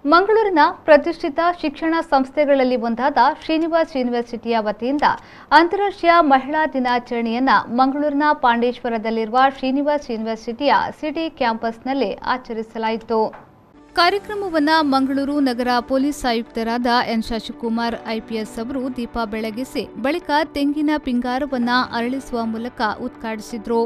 ಮಂಗಳೂರಿನ ಪ್ರತಿಷ್ಠಿತ ಶಿಕ್ಷಣ ಸಂಸ್ಥೆಗಳಲ್ಲಿ ಒಂದಾದ ಶ್ರೀನಿವಾಸ್ ಯೂನಿವರ್ಸಿಟಿಯ ವತಿಯಿಂದ ಅಂತಾರಾಷ್ಟ್ರೀಯ ಮಹಿಳಾ ದಿನಾಚರಣೆಯನ್ನು ಮಂಗಳೂರಿನ ಪಾಂಡೇಶ್ವರದಲ್ಲಿರುವ ಶ್ರೀನಿವಾಸ್ ಯೂನಿವರ್ಸಿಟಿಯ ಸಿಟಿ ಕ್ಯಾಂಪಸ್ನಲ್ಲಿ ಆಚರಿಸಲಾಯಿತು. ಕಾರ್ಯಕ್ರಮವನ್ನು ಮಂಗಳೂರು ನಗರ ಪೊಲೀಸ್ ಆಯುಕ್ತರಾದ ಎನ್ ಶಶಿಕುಮಾರ್ ಐಪಿಎಸ್ ಅವರು ದೀಪ ಬೆಳಗಿಸಿ ಬಳಿಕ ತೆಂಗಿನ ಪಿಂಗಾರವನ್ನು ಅರಳಿಸುವ ಮೂಲಕ ಉದ್ಘಾಟಿಸಿದರು.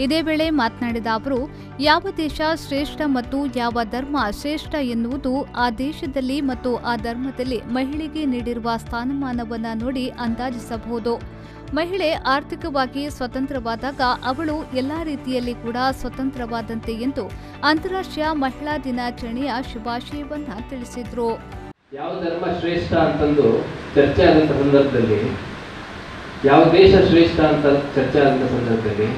ಇದೇ ವೇಳೆ ಮಾತನಾಡಿದ ಅವರು, ಯಾವ ದೇಶ ಶ್ರೇಷ್ಠ ಮತ್ತು ಯಾವ ಧರ್ಮ ಶ್ರೇಷ್ಠ ಎನ್ನುವುದು ಆ ದೇಶದಲ್ಲಿ ಮತ್ತು ಆ ಧರ್ಮದಲ್ಲಿ ಮಹಿಳೆಗೆ ನೀಡಿರುವ ಸ್ಥಾನಮಾನವನ್ನು ನೋಡಿ ಅಂದಾಜಿಸಬಹುದು. ಮಹಿಳೆ ಆರ್ಥಿಕವಾಗಿ ಸ್ವತಂತ್ರವಾದಾಗ ಅವಳು ಎಲ್ಲಾ ರೀತಿಯಲ್ಲಿ ಕೂಡ ಸ್ವತಂತ್ರವಾದಂತೆ ಎಂದು ಅಂತಾರಾಷ್ಟ್ರೀಯ ಮಹಿಳಾ ದಿನಾಚರಣೆಯ ಶುಭಾಶಯವನ್ನು ತಿಳಿಸಿದರು. ಯಾವ ಧರ್ಮ ಶ್ರೇಷ್ಠ ಅಂತಂದು ಚರ್ಚೆ ಆದಂಥ ಸಂದರ್ಭದಲ್ಲಿ, ಯಾವ ದೇಶ ಶ್ರೇಷ್ಠ ಅಂತ ಚರ್ಚೆ ಆದಂಥ ಸಂದರ್ಭದಲ್ಲಿ,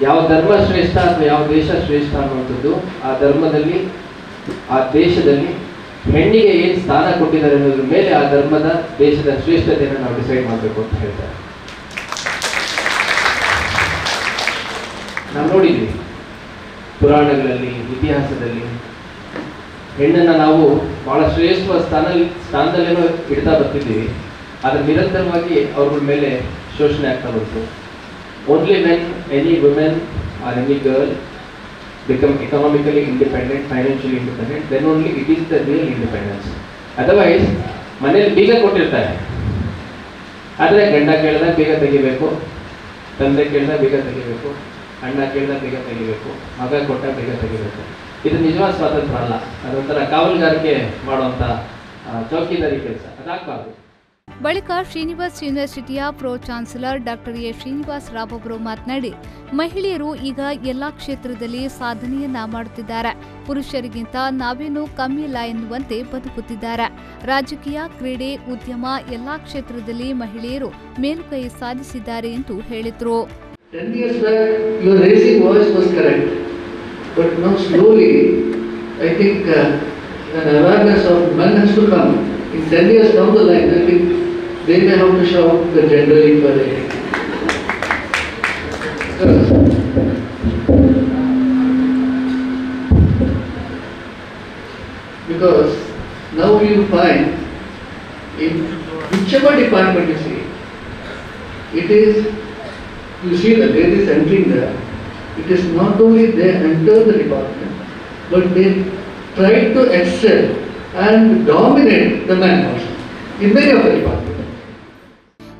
ಯಾವ ಧರ್ಮ ಶ್ರೇಷ್ಠ ಅಥವಾ ಯಾವ ದೇಶ ಶ್ರೇಷ್ಠ ಅನ್ನುವಂಥದ್ದು ಆ ಧರ್ಮದಲ್ಲಿ ಆ ದೇಶದಲ್ಲಿ ಹೆಣ್ಣಿಗೆ ಏನು ಸ್ಥಾನ ಕೊಟ್ಟಿದ್ದಾರೆ ಅನ್ನೋದ್ರ ಮೇಲೆ ಆ ಧರ್ಮದ ದೇಶದ ಶ್ರೇಷ್ಠತೆಯನ್ನು ನಾವು ಡಿಸೈಡ್ ಮಾಡಬೇಕು ಅಂತ ಹೇಳ್ತಾರೆ. ನಾವು ನೋಡಿದ್ವಿ ಪುರಾಣಗಳಲ್ಲಿ, ಇತಿಹಾಸದಲ್ಲಿ ಹೆಣ್ಣನ್ನು ನಾವು ಬಹಳ ಶ್ರೇಷ್ಠ ಸ್ಥಾನದಲ್ಲೇನೋ ಇಡ್ತಾ ಬರ್ತಿದ್ದೀವಿ. ಆದರೆ ನಿರಂತರವಾಗಿ ಅವ್ರ ಮೇಲೆ ಶೋಷಣೆ ಆಗ್ತಾ ಬಂತು. Only when any woman or any girl become economically independent, financially independent, then only it is the real independence. Otherwise, ಮನೆಯಲ್ಲಿ ಬೀಗ ಕೊಟ್ಟಿರ್ತಾರೆ, ಆದರೆ ಗಂಡ ಕೇಳಿದಾಗ ಬೀಗ ತೆಗಿಬೇಕು, ತಂದೆ ಕೇಳಿದಾಗ ಬೀಗ ತೆಗಿಬೇಕು, ಅಣ್ಣ ಕೇಳಿದಾಗ ಬೀಗ ತೆಗಿಬೇಕು, ಮಗ ಕೊಟ್ಟ ಬೀಗ ತೆಗಿಬೇಕು. ಇದು ನಿಜವಾದ ಸ್ವಾತಂತ್ರ್ಯ ಅಲ್ಲ, ಅದೊಂಥರ ಕಾವಲುಗಾರಿಕೆ ಮಾಡುವಂಥ ಚೌಕಿದಾರಿ ಕೆಲಸ, ಅದಾಗಬಾರ್ದು. ಬಳಿಕ ಶ್ರೀನಿವಾಸ್ ಯೂನಿವರ್ಸಿಟಿಯ pro chancellor doctor A Srinivas Rao ಅವರು ಮಾತನಾಡಿ, ಮಹಿಳೆಯರು ಈಗ ಎಲ್ಲಾ ಕ್ಷೇತ್ರದಲ್ಲಿ ಸಾಧನೆಯನ್ನ ಮಾಡುತ್ತಿದ್ದಾರೆ. ಪುರುಷರಿಗಿಂತ ನಾವೇನು ಕಮ್ಮಿ ಇಲ್ಲ ಎನ್ನುವಂತೆ ಬದುಕುತ್ತಿದ್ದಾರೆ. ರಾಜಕೀಯ, ಕ್ರೀಡೆ, ಉದ್ಯಮ ಎಲ್ಲಾ ಕ್ಷೇತ್ರದಲ್ಲಿ ಮಹಿಳೆಯರು ಮೇಲುಗೈ ಸಾಧಿಸಿದ್ದಾರೆ ಎಂದು ಹೇಳಿದರು. 10 years back, your raising voice was correct, but now slowly, I think an awareness of men has to come. In 10 years down the line, I think they may have to shout the gender equality. Because now you find in whichever department you see, it is, you see the ladies entering there, it is not only they enter the department, but they try to excel and dominate the man also in many of the departments.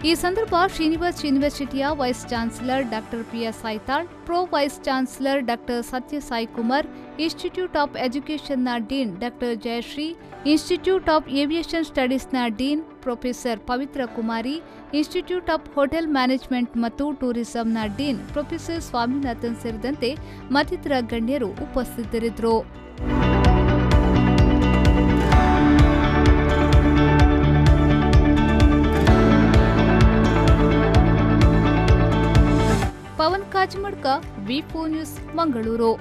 ಈ ಸಂದರ್ಭ ಶ್ರೀನಿವಾಸ್ ಯೂನಿವರ್ಸಿಟಿಯ vice chancellor doctor PS Aithal, pro vice chancellor doctor Satya Sai Kumar, institute of ಎಜುಕೇಷನ್ನ dean doctor Jayashree, institute of aviation ಸ್ಟಡೀಸ್ನ dean professor Pavitra Kumari, institute of hotel management ಮತ್ತು ಟೂರಿಸಂನ dean professor Swaminathan ಸೇರಿದಂತೆ ಮತ್ತಿತರ ಗಣ್ಯರು ಉಪಸ್ಥಿತರಿದ್ದರು. ಪವನ್ ಕಾಜ್ಮಡ್ಕ, ವಿ4 ನ್ಯೂಸ್, ಮಂಗಳೂರು.